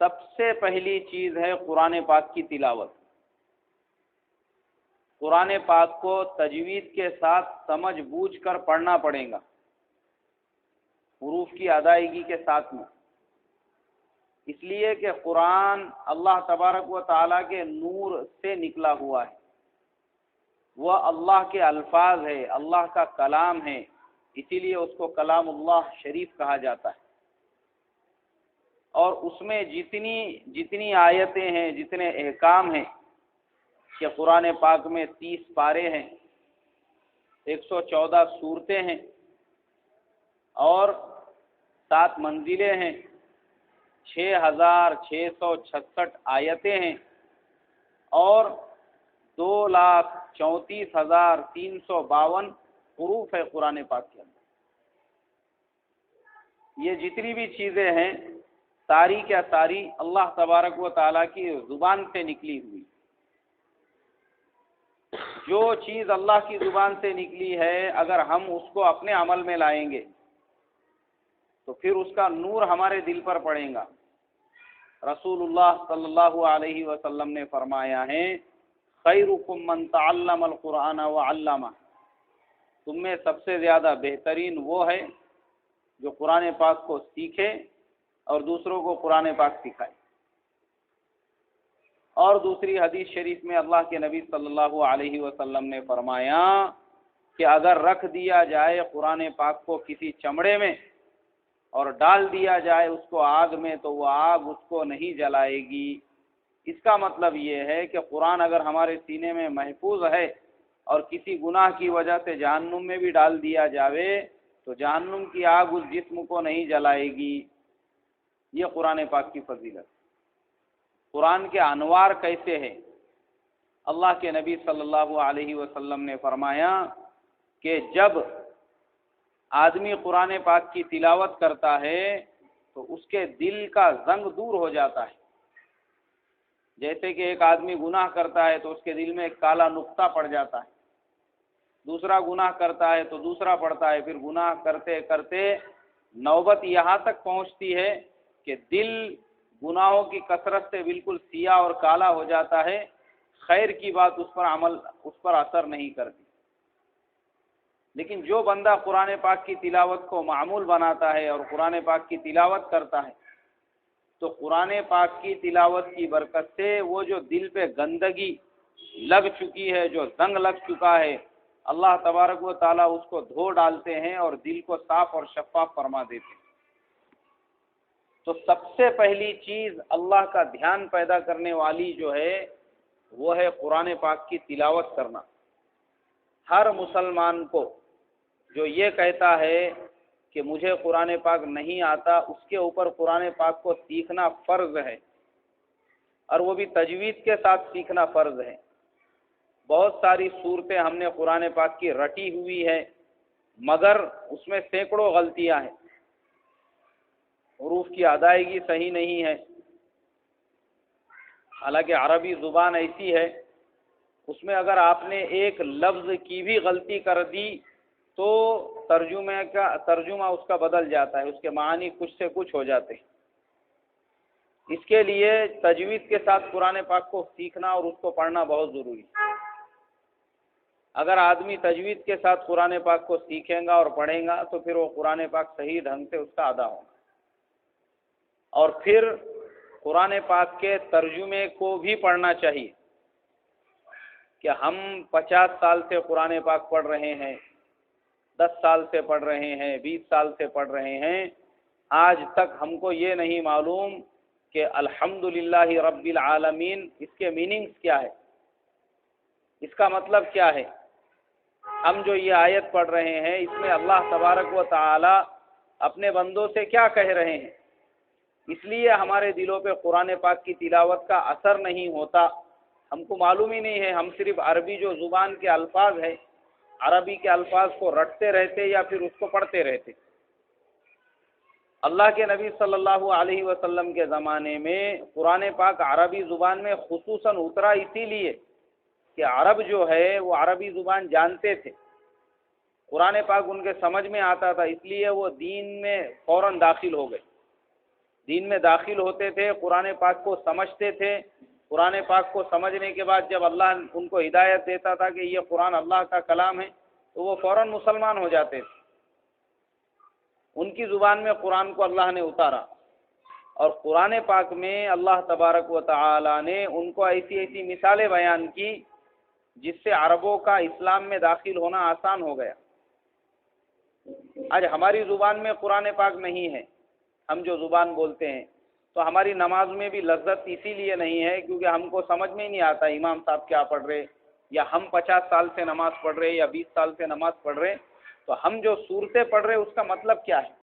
سب سے پہلی چیز ہے قرآن پاک کی تلاوت۔ قرآن پاک کو تجوید کے ساتھ سمجھ بوجھ کر پڑھنا پڑے گا، حروف کی ادائیگی کے ساتھ میں، اس لیے کہ قرآن اللہ تبارک و تعالیٰ کے نور سے نکلا ہوا ہے، وہ اللہ کے الفاظ ہے، اللہ کا کلام ہے، اسی لیے اس کو کلام اللہ شریف کہا جاتا ہے۔ اور اس میں جتنی آیتیں ہیں، جتنے احکام ہیں، کہ قرآن پاک میں 30 پارے ہیں، 114 سورتیں ہیں، اور 7 منزلیں ہیں، 6666 آیتیں ہیں، اور 2,34,352 حروف ہے قرآن پاک کے اندر۔ یہ جتنی بھی چیزیں ہیں ساری کیا ساری اللہ تبارک و تعالیٰ کی زبان سے نکلی ہوئی۔ جو چیز اللہ کی زبان سے نکلی ہے، اگر ہم اس کو اپنے عمل میں لائیں گے تو پھر اس کا نور ہمارے دل پر پڑے گا۔ رسول اللہ صلی اللہ علیہ وسلم نے فرمایا ہے، خیرکم من تعلم القرآن وعلمہ، تم میں سب سے زیادہ بہترین وہ ہے جو قرآن پاک کو سیکھے اور دوسروں کو قرآن پاک سکھائے۔ اور دوسری حدیث شریف میں اللہ کے نبی صلی اللہ علیہ وسلم نے فرمایا کہ اگر رکھ دیا جائے قرآن پاک کو کسی چمڑے میں اور ڈال دیا جائے اس کو آگ میں، تو وہ آگ اس کو نہیں جلائے گی۔ اس کا مطلب یہ ہے کہ قرآن اگر ہمارے سینے میں محفوظ ہے اور کسی گناہ کی وجہ سے جہنم میں بھی ڈال دیا جاوے تو جہنم کی آگ اس جسم کو نہیں جلائے گی۔ یہ قرآن پاک کی فضیلت۔ قرآن کے انوار کیسے ہیں؟ اللہ کے نبی صلی اللہ علیہ وسلم نے فرمایا کہ جب آدمی قرآن پاک کی تلاوت کرتا ہے تو اس کے دل کا زنگ دور ہو جاتا ہے۔ جیسے کہ ایک آدمی گناہ کرتا ہے تو اس کے دل میں ایک کالا نقطہ پڑ جاتا ہے، دوسرا گناہ کرتا ہے تو دوسرا پڑتا ہے، پھر گناہ کرتے کرتے نوبت یہاں تک پہنچتی ہے کہ دل گناہوں کی کثرت سے بالکل سیاہ اور کالا ہو جاتا ہے، خیر کی بات اس پر اثر نہیں کرتی۔ لیکن جو بندہ قرآن پاک کی تلاوت کو معمول بناتا ہے اور قرآن پاک کی تلاوت کرتا ہے تو قرآن پاک کی تلاوت کی برکت سے وہ جو دل پہ گندگی لگ چکی ہے، جو زنگ لگ چکا ہے، اللہ تبارک و تعالیٰ اس کو دھو ڈالتے ہیں اور دل کو صاف اور شفاف فرما دیتے ہیں۔ تو سب سے پہلی چیز اللہ کا دھیان پیدا کرنے والی جو ہے وہ ہے قرآن پاک کی تلاوت کرنا۔ ہر مسلمان کو جو یہ کہتا ہے کہ مجھے قرآن پاک نہیں آتا، اس کے اوپر قرآن پاک کو سیکھنا فرض ہے، اور وہ بھی تجوید کے ساتھ سیکھنا فرض ہے۔ بہت ساری صورتیں ہم نے قرآن پاک کی رٹی ہوئی ہے، مگر اس میں سینکڑوں غلطیاں ہیں، حروف کی ادائیگی صحیح نہیں ہے۔ حالانکہ عربی زبان ایسی ہے، اس میں اگر آپ نے ایک لفظ کی بھی غلطی کر دی تو ترجمہ اس کا بدل جاتا ہے، اس کے معنی کچھ سے کچھ ہو جاتے ہیں۔ اس کے لیے تجوید کے ساتھ قرآن پاک کو سیکھنا اور اس کو پڑھنا بہت ضروری ہے۔ اگر آدمی تجوید کے ساتھ قرآن پاک کو سیکھے گا اور پڑھے گا تو پھر وہ قرآن پاک صحیح ڈھنگ سے اس کا ادا ہوگا۔ اور پھر قرآن پاک کے ترجمے کو بھی پڑھنا چاہیے کہ ہم 50 سال سے قرآن پاک پڑھ رہے ہیں، 10 سال سے پڑھ رہے ہیں، 20 سال سے پڑھ رہے ہیں، آج تک ہم کو یہ نہیں معلوم کہ الحمدللہ رب العالمین اس کے میننگز کیا ہے، اس کا مطلب کیا ہے۔ ہم جو یہ آیت پڑھ رہے ہیں اس میں اللہ تبارک و تعالی اپنے بندوں سے کیا کہہ رہے ہیں، اس لیے ہمارے دلوں پہ قرآن پاک کی تلاوت کا اثر نہیں ہوتا۔ ہم کو معلوم ہی نہیں ہے، ہم صرف عربی جو زبان کے الفاظ ہیں، عربی کے الفاظ کو رٹتے رہتے یا پھر اس کو پڑھتے رہتے۔ اللہ کے نبی صلی اللہ علیہ وسلم کے زمانے میں قرآن پاک عربی زبان میں خصوصاً اترا اسی لیے کہ عرب جو ہے وہ عربی زبان جانتے تھے، قرآن پاک ان کے سمجھ میں آتا تھا، اس لیے وہ دین میں فوراً داخل ہو گئے۔ دین میں داخل ہوتے تھے، قرآن پاک کو سمجھتے تھے، قرآن پاک کو سمجھنے کے بعد جب اللہ ان کو ہدایت دیتا تھا کہ یہ قرآن اللہ کا کلام ہے تو وہ فوراً مسلمان ہو جاتے تھے۔ ان کی زبان میں قرآن کو اللہ نے اتارا، اور قرآن پاک میں اللہ تبارک و تعالی نے ان کو ایسی ایسی مثالیں بیان کی جس سے عربوں کا اسلام میں داخل ہونا آسان ہو گیا۔ آج ہماری زبان میں قرآن پاک نہیں ہے، ہم جو زبان بولتے ہیں، تو ہماری نماز میں بھی لذت اسی لیے نہیں ہے کیونکہ ہم کو سمجھ میں ہی نہیں آتا امام صاحب کیا پڑھ رہے، یا ہم 50 سال سے نماز پڑھ رہے یا 20 سال سے نماز پڑھ رہے، تو ہم جو صورتیں پڑھ رہے اس کا مطلب کیا ہے؟